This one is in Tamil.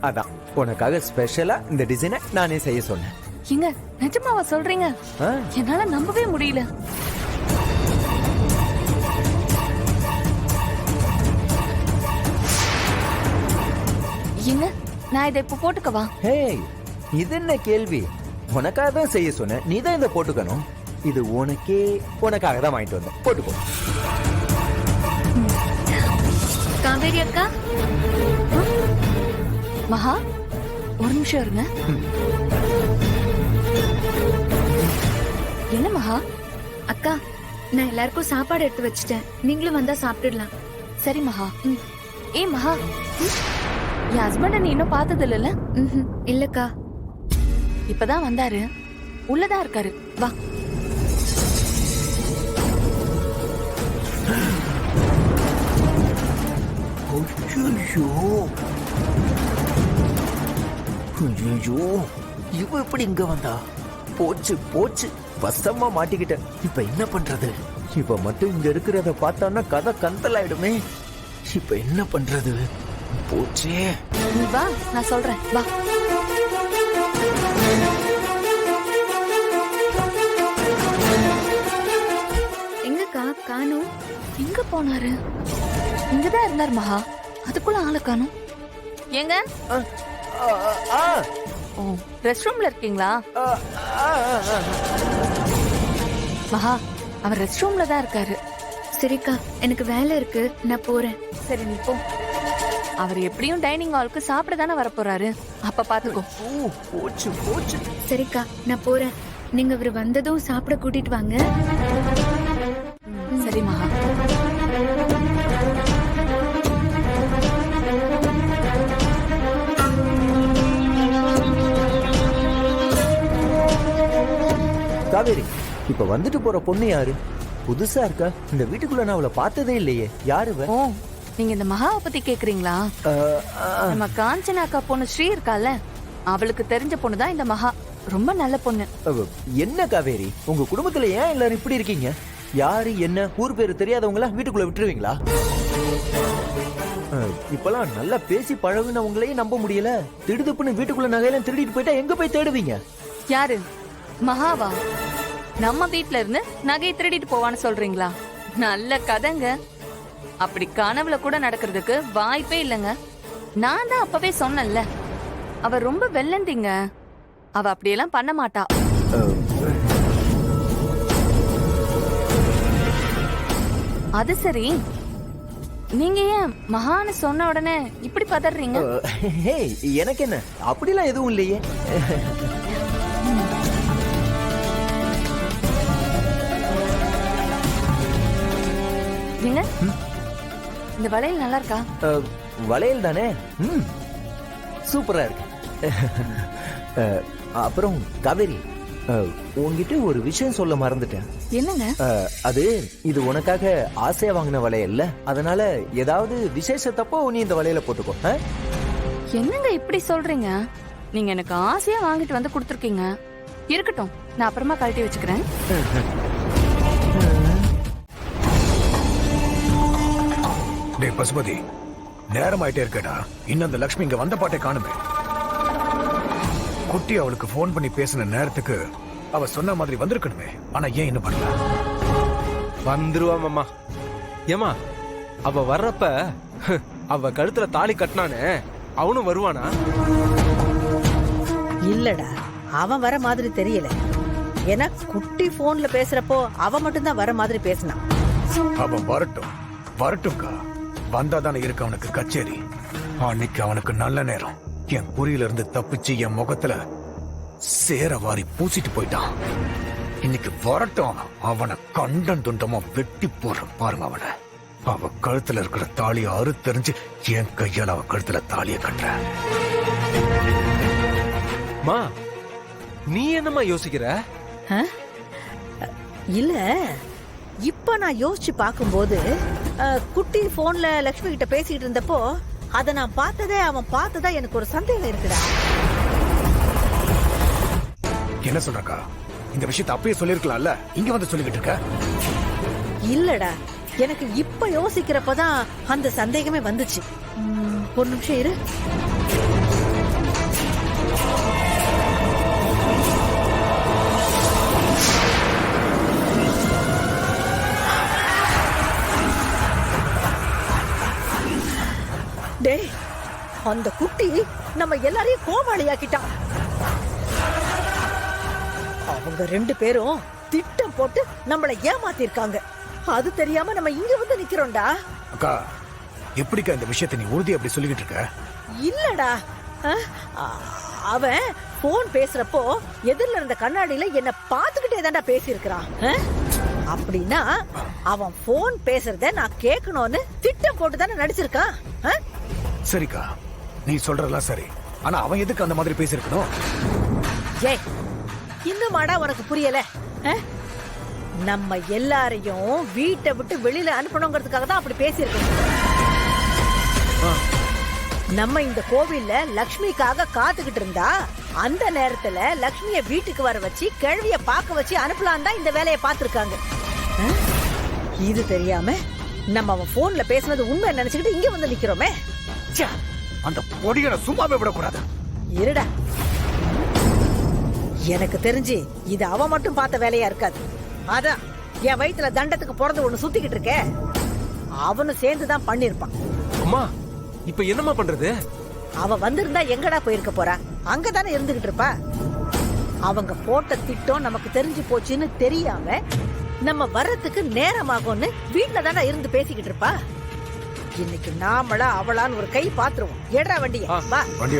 அதான் உனக்காக ஸ்பெஷலா இந்த டிசைனை நானே செய்ய சொன்னேன். எங்க நிஜமாவா சொல்றீங்க? என்னால நம்பவே முடியல. எங்க நான் இதை இப்ப போட்டுக்கவா? ஹே, இது என்ன கேள்வி? உனக்காக தான் செய்ய சொன்னேன், நீ தான் இதை போட்டுக்கணும். இது உனக்காக தான் வாங்கிட்டு வந்தேன், போட்டுக்கோ. காவேரி அக்கா, மகா ஒரு நிமிஷம் இருங்க. என்ன மகா? அக்கா, நான் எல்லாருக்கும் சாப்பாடு எடுத்து வச்சிட்டேன், நீங்களும் வந்தா சாப்பிட்டுடலாம். சரி மகா. ஏ மகா, என் ஹஸ்பண்ட நீ இன்னும் பார்த்தது இல்ல? இல்லக்கா. இப்பதான் வந்தாரு, உள்ளதான் இருக்காரு. வா. இவ எப்படி இங்க வந்தா? போச்சு போச்சு, வசமா மாட்டிக்கிட்டேன். இப்ப என்ன பண்றது? இப்ப மட்டும் இங்க இருக்கிறத பார்த்தான்னா கதை கந்தலாயிடுமே. இப்ப என்ன பண்றது? போச்சே. நீ வா, நான் சொல்றேன். வா. எங்கக்கா காணோம்? எங்க போனாரு? இங்கதான் இருந்தார் மகா, அதுக்குள்ள ஆளை காணோம். ஏங்க? ஓ, ரெஸ்ட் ரூம்ல இருக்கீங்களா? மகா, அவர் ரெஸ்ட் ரூம்ல தான் இருக்காரு. சரிக்கா, எனக்கு வேலை இருக்கு, நான் போறேன். சரி நீ போ. அவர் எப்படியும் டைனிங் ஹாலுக்கு சாப்பிட தானே வர போறாரு, அப்ப பாத்துக்கோ. போச்சு போச்சு. சரிக்கா, நான் போறேன். நீங்க அவர் வந்ததும் சாப்பிட கூட்டிட்டு வாங்க. சரி மகா. காவேரி, இப்ப வந்துட்டு போற பொண்ணு யாரு? புதுசா இருக்கா? இந்த வீட்டுக்குள்ள நான் அவளை பார்த்ததே இல்லையே. யாரு? ஓ, நீங்க இந்த மகாவை பத்தி கேக்குறீங்களா? நம்ம காஞ்சனா அக்கா பொண்ணு ஸ்ரீ இருக்கால, அவளுக்கு தெரிஞ்ச பொண்ணுதான் இந்த மகா. ரொம்ப நல்ல பொண்ணு. என்ன காவேரி, உங்க குடும்பத்துல ஏன் எல்லாரும் இப்படி இருக்கீங்க? யாரு என்ன ஊர் பேரு தெரியாதவங்கள வீட்டுக்குள்ள விட்டுருவீங்களா? இப்பெல்லாம் நல்லா பேசி பழகுனவங்களையும் நம்ப முடியல. திடுதுப்புன்னு வீட்டுக்குள்ள நகையெல்லாம் திருடிட்டு போயிட்டா எங்க போய் தேடுவீங்க? யாரு? மகாவா? நம்ம வீட்ல இருந்து நகையை திருடிட்டு போவான்னு சொல்றீங்களா? நல்ல கதைங்க. அப்படி கனவுல கூட நடக்கிறதுக்கு வாய்ப்பே இல்லைங்க. நான் தான் அப்பவே சொன்னேன்ல, அவ ரொம்ப வெள்ளந்திங்க. அவ அப்படியெல்லாம் பண்ண மாட்டா. அது சரி, நீங்க ஏன் மகான்னு சொன்ன உடனே இப்படி பதறீங்க? எனக்கு என்ன, அப்படிலாம் எதுவும் இல்லையே. இந்த வளையல் நல்லா இருக்கா? வளையல் தானே, சூப்பரா இருக்கு. அப்புறம் காவேரி, உன்கிட்ட ஒரு விஷயம் சொல்ல மறந்துட்டேன். என்னங்க? அது இது உனக்காக ஆசையா வாங்கின வளையல்ல, அதனால ஏதாவது விசேஷத்தப்போ நீ இந்த வளையல போட்டுக்கோ. என்னங்க இப்படி சொல்றீங்க? நீங்க எனக்கு ஆசையா வாங்கிட்டு வந்து கொடுத்துருக்கீங்க. இருக்கட்டும், நான் அப்புறமா கழட்டி வச்சுக்கிறேன். டேய் பசுபதி, நேரம் ஆயிட்டே இருக்கடா. இன்னும் அந்த லக்ஷ்மி இங்க வந்த பாட்டை காணுமே. குட்டி அவளுக்கு போன் பண்ணி பேசின நேரத்துக்கு அவ சொன்ன மாதிரி வந்திருக்கணுமே. ஆனா ஏன் இன்னும் பண்ணல? வந்துருவா மாமா. ஏமா, அவ வர்றப்ப அவ கழுத்துல தாலி கட்டினானே, அவனும் வருவானா? இல்லடா, அவன் வர மாதிரி தெரியல. ஏன்னா குட்டி போன்ல பேசுறப்போ அவ மட்டும்தான் வர மாதிரி பேசினான். அவன் வரட்டும், வரட்டும்க்கா. வந்தாதானே இருக்கு அவனுக்கு கச்சேரி. அன்னைக்கு அவனுக்கு நல்ல நேரம். என் குறியில இருந்து தப்பிச்சு என் முகத்துல சேர வாரி பூசிட்டு போயிட்டான். இன்னைக்கு வரட்டும், அவனை கண்டன் துண்டமா வெட்டி போடுறேன் பாருங்க. அவனை அவ கழுத்துல இருக்கிற தாலியை அறுத்தெறிஞ்சு என் கையால் அவ கழுத்துல தாலிய கட்டுறேன். மா, நீ என்னமா யோசிக்கிற? இல்ல, இப்ப நான் யோசிச்சு பாக்கும்போது குட்டி போன்ல லட்சுமி கிட்ட பேசிட்டு இருந்தப்போ அத நான் பார்த்ததே அவன் பார்த்ததா எனக்கு ஒரு சந்தேகம் இருக்குடா. என்ன சொல்றக்கா? இந்த விஷயத்தை அப்பயே சொல்லிருக்கலாம்ல, இங்க வந்து சொல்லிக்கிட்டு இருக்க. இல்லடா, எனக்கு இப்ப யோசிக்கிறப்பதான் அந்த சந்தேகமே வந்துச்சு. ஒரு நிமிஷம் இரு. அந்த குட்டி நம்ம எல்லாரையும் கோமாளியாக்கிட்டான். அவங்க 2 பேரும் திட்டம் போட்டு நம்மள ஏமாத்திருக்காங்க. அது தெரியாம நம்ம இங்க வந்து நிக்கிறோம்டா. அக்கா எப்படிக்கா இந்த விஷயத்தை நீ உறுதி அப்படி சொல்லிக்கிட்டு இருக்க? இல்லடா, அவன் போன் பேசுறப்போ எதிரில இருந்த கண்ணாடியில என்ன பாத்துக்கிட்டே தான்டா பேசியிருக்கிறான். அப்படின்னா அவன் போன் பேசுறத நான் கேட்கணும்னு திட்டம் போட்டு தானே நடிச்சிருக்கான். சரிக்கா, நீ சொல்றதெல்லாம் சரி. ஆனா அவன் எதுக்கு அந்த மாதிரி பேசியிருக்கணும்? ஏய், இன்னுமாடா உனக்கு புரியல? நம்ம எல்லாரையும் வீட்டை விட்டு வெளியில அனுப்பணுங்கிறதுக்காக தான் அப்படி பேசியிருக்கோம். நம்ம இந்த கோவில்ல லக்ஷ்மிக்காக காத்துக்கிட்டு இருந்தா அந்த நேரத்துல லக்ஷ்மிய வீட்டுக்கு வர வச்சு கிழவிய பார்க்க வச்சு அனுப்பலாம் தான் இந்த வேலையை பார்த்திருக்காங்க. இது தெரியாம நம்ம அவன் போன்ல பேசுனது உண்மை நினைச்சுக்கிட்டு இங்க வந்து நிக்கிறோமே. அந்த பொடியனை சும்மாவே விடக்கூடாது. இருடா, எனக்கு தெரிஞ்சு இது அவ மட்டும் பார்த்த வேலையா இருக்காது. அதான் என் வயித்துல தண்டத்துக்கு பிறந்து ஒண்ணு சுத்திக்கிட்டு இருக்க, அவனும் சேர்ந்துதான் பண்ணிருப்பான். அம்மா இப்ப என்னம்மா பண்றது? அவ வந்திருந்தா எங்கடா போயிருக்க போறா? அங்கதானே இருந்துகிட்டு இருப்பா. அவங்க போட்ட திட்டம் நமக்கு தெரிஞ்சு போச்சுன்னு தெரியாம நம்ம வர்றதுக்கு நேரமாகும்னு வீட்டுல தானே இருந்து பேசிக்கிட்டு இருப்பா. இன்னைக்கு நாமளா அவளான்னு ஒரு கை பாத்துருவோம். ஏடா வண்டிய வா. வண்டி